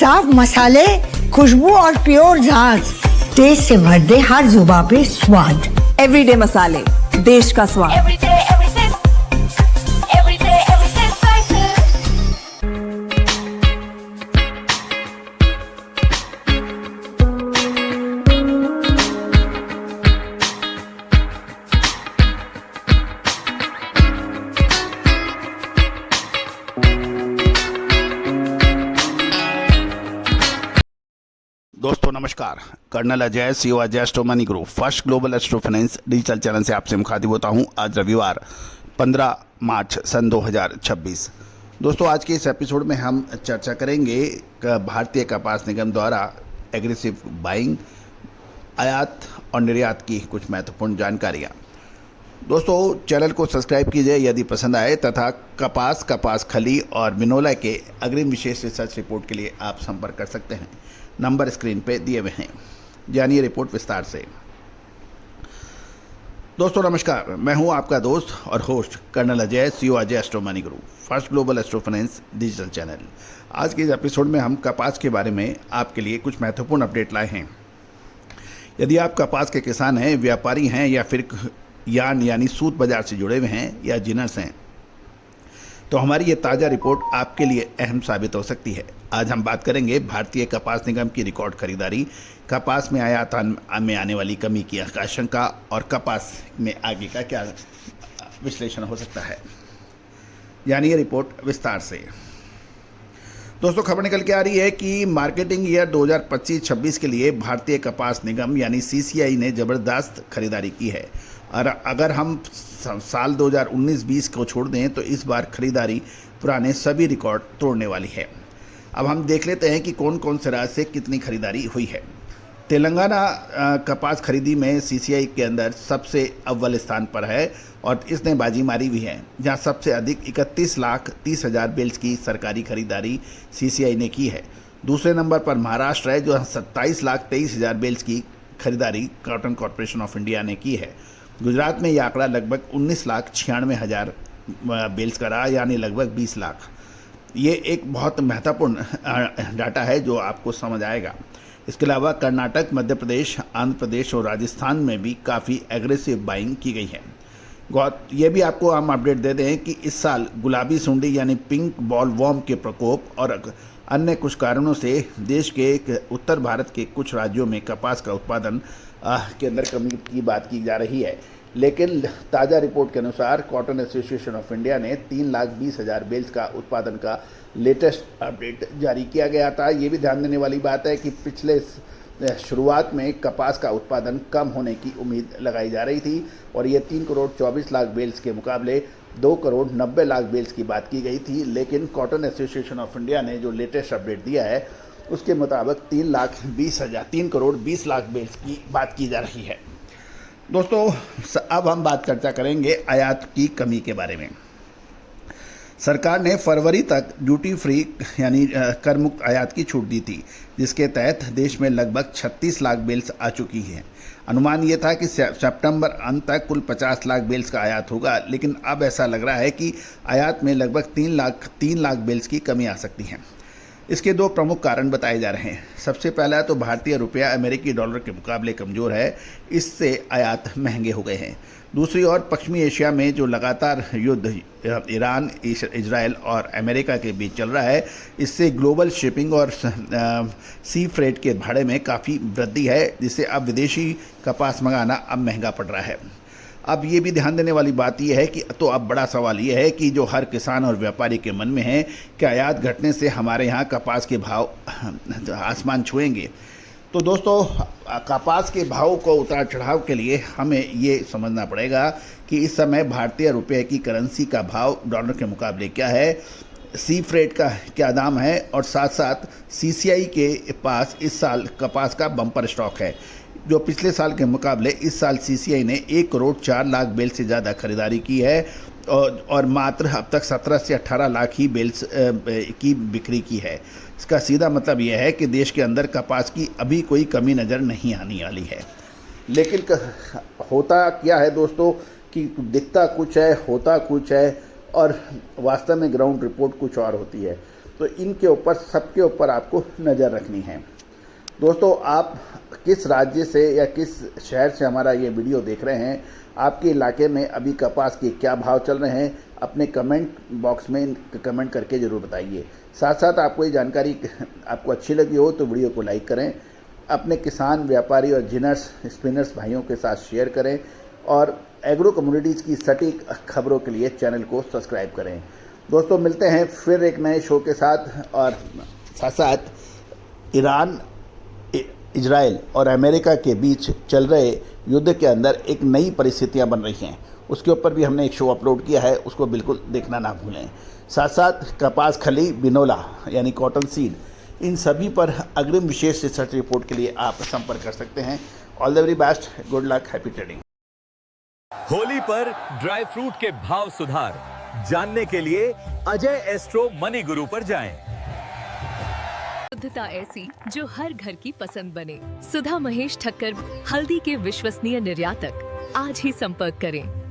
साफ मसाले, खुशबू और प्योर झाग, टेस्ट से भर दे हर जुबान पे स्वाद। एवरीडे मसाले, देश का स्वाद। Everyday, every sip. Everyday, every sip. Spices. दोस्तों नमस्कार। Colonel Ajay CEO Ajay astro money group first global astro finance digital channel से आपसे मुखातिब होता हूं। आज रविवार 15 मार्च सन 2026। दोस्तों आज के इस एपिसोड में हम चर्चा करेंगे भारतीय कपास निगम द्वारा एग्रेसिव बाइंग, आयात और निर्यात की कुछ महत्वपूर्ण जानकारियां। दोस्तों चैनल को सब्सक्राइब कीजिए यदि पसंद आए, तथा कपास खली और बिनोला के अग्रिम विशेष रिसर्च रिपोर्ट के लिए आप संपर्क कर सकते हैं। नंबर स्क्रीन पे दिए हुए हैं। जानिए रिपोर्ट विस्तार से। दोस्तों नमस्कार, मैं हूं आपका दोस्त और host colonel Ajay CEO Ajay astro money group first global astro finance digital channel. आज के इस एपिसोड में हम कपास के बारे में आपके लिए कुछ महत्वपूर्ण अपडेट लाए हैं। यदि आप कपास के किसान हैं, व्यापारी हैं या फिर यार्न यानी सूत बाजार से जुड़े हुए हैं या जिनर्स हैं, तो हमारी ये ताज़ा रिपोर्ट आपके लिए अहम साबित हो सकती है। आज हम बात करेंगे भारतीय कपास निगम की रिकॉर्ड खरीदारी, कपास में आयात में आने वाली कमी की आशंका और कपास में आगे का क्या विश्लेषण हो सकता है। यानी ये रिपोर्ट विस्तार से। दोस्तों खबर निकल के आ रही है कि मार्केटिंग ईयर 2025-26 के लिए भारतीय कपास निगम यानी सीसीआई ने ज़बरदस्त खरीदारी की है। और अगर हम साल 2019-20 को छोड़ दें तो इस बार खरीदारी पुराने सभी रिकॉर्ड तोड़ने वाली है। अब हम देख लेते हैं कि कौन कौन से राज्य से कितनी खरीदारी हुई है। तेलंगाना कपास खरीदी में सीसीआई के अंदर सबसे अव्वल स्थान पर है और इसने बाजी मारी भी है, जहां सबसे अधिक 31,30,000 बेल्स की सरकारी खरीदारी सीसीआई ने की है। दूसरे नंबर पर महाराष्ट्र है, जो 27,23,000 बेल्स की खरीदारी कॉटन कॉर्पोरेशन ऑफ इंडिया ने की है। गुजरात में यह आंकड़ा लगभग 19,96,000 बेल्स का रहा, यानी लगभग 20 लाख। ये एक बहुत महत्वपूर्ण डाटा है जो आपको समझ आएगा। इसके अलावा कर्नाटक, मध्य प्रदेश, आंध्र प्रदेश और राजस्थान में भी काफ़ी एग्रेसिव बाइंग की गई है। ये भी आपको हम अपडेट दे दें कि इस साल गुलाबी सुंडी यानी पिंक बॉल वॉर्म के प्रकोप और अन्य कुछ कारणों से देश के उत्तर भारत के कुछ राज्यों में कपास का उत्पादन के अंदर कमी की बात की जा रही है। लेकिन ताज़ा रिपोर्ट के अनुसार कॉटन एसोसिएशन ऑफ इंडिया ने 3,20,000 बेल्स का उत्पादन का लेटेस्ट अपडेट जारी किया गया था। ये भी ध्यान देने वाली बात है कि पिछले शुरुआत में कपास का उत्पादन कम होने की उम्मीद लगाई जा रही थी और ये 3,24,00,000 बेल्स के मुकाबले 2,90,00,000 बेल्स की बात की गई थी। लेकिन कॉटन एसोसिएशन ऑफ इंडिया ने जो लेटेस्ट अपडेट दिया है उसके मुताबिक 3,20,00,000 बेल्स की बात की जा रही है। दोस्तों अब हम बात चर्चा करेंगे आयात की कमी के बारे में। सरकार ने फरवरी तक ड्यूटी फ्री यानी कर मुक्त आयात की छूट दी थी, जिसके तहत देश में लगभग 36 लाख बेल्स आ चुकी हैं। अनुमान ये था कि सितंबर अंत तक कुल 50 लाख बेल्स का आयात होगा, लेकिन अब ऐसा लग रहा है कि आयात में लगभग 3 लाख बेल्स की कमी आ सकती है। इसके दो प्रमुख कारण बताए जा रहे हैं। सबसे पहला तो भारतीय रुपया अमेरिकी डॉलर के मुकाबले कमज़ोर है, इससे आयात महंगे हो गए हैं। दूसरी ओर पश्चिमी एशिया में जो लगातार युद्ध ईरान, इजराइल और अमेरिका के बीच चल रहा है, इससे ग्लोबल शिपिंग और सी फ्रेट के भाड़े में काफ़ी वृद्धि है, जिससे अब विदेशी कपास मंगाना अब महंगा पड़ रहा है। अब ये भी ध्यान देने वाली बात यह है कि तो अब बड़ा सवाल ये है कि जो हर किसान और व्यापारी के मन में है कि आयात घटने से हमारे यहाँ कपास के भाव आसमान छुएंगे। तो दोस्तों कपास के भाव को उतार चढ़ाव के लिए हमें ये समझना पड़ेगा कि इस समय भारतीय रुपये की करेंसी का भाव डॉलर के मुकाबले क्या है, सी फ्रेट का क्या दाम है और साथ साथ सीसीआई के पास इस साल कपास का बम्पर स्टॉक है, जो पिछले साल के मुकाबले इस साल सीसीआई ने 1,04,00,000 बेल से ज़्यादा खरीदारी की है और मात्र अब तक 17 से 18 लाख ही बेल्स की बिक्री की है। इसका सीधा मतलब यह है कि देश के अंदर कपास की अभी कोई कमी नज़र नहीं आने वाली है। लेकिन होता क्या है दोस्तों कि दिखता कुछ है, होता कुछ है और वास्तव में ग्राउंड रिपोर्ट कुछ और होती है। तो इनके ऊपर सबके ऊपर आपको नज़र रखनी है। दोस्तों, आप किस राज्य से या किस शहर से हमारा ये वीडियो देख रहे हैं, आपके इलाके में अभी कपास के क्या भाव चल रहे हैं, अपने कमेंट बॉक्स में कमेंट करके ज़रूर बताइए। साथ साथ आपको ये जानकारी आपको अच्छी लगी हो तो वीडियो को लाइक करें, अपने किसान, व्यापारी और जिनर्स, स्पिनर्स भाइयों के साथ शेयर करें और एग्रो कम्युनिटीज़ की सटीक खबरों के लिए चैनल को सब्सक्राइब करें। दोस्तों, मिलते हैं फिर एक नए शो के साथ। और साथ साथ ईरान, इजराइल और अमेरिका के बीच चल रहे युद्ध के अंदर एक नई परिस्थितियां बन रही हैं, उसके ऊपर भी हमने एक शो अपलोड किया है, उसको बिल्कुल देखना ना भूलें। साथ साथ कपास खली, बिनोला यानी कॉटन सीड, इन सभी पर अग्रिम विशेष रिसर्च रिपोर्ट के लिए आप संपर्क कर सकते हैं। All the very best, good luck, happy trading. Holi पर ड्राई फ्रूट के भाव सुधार जानने के लिए अजय एस्ट्रो मनी गुरु पर जाएं। शुद्धता ऐसी जो हर घर की पसंद बने। सुधा महेश ठक्कर, हल्दी के विश्वसनीय निर्यातक। आज ही संपर्क करें।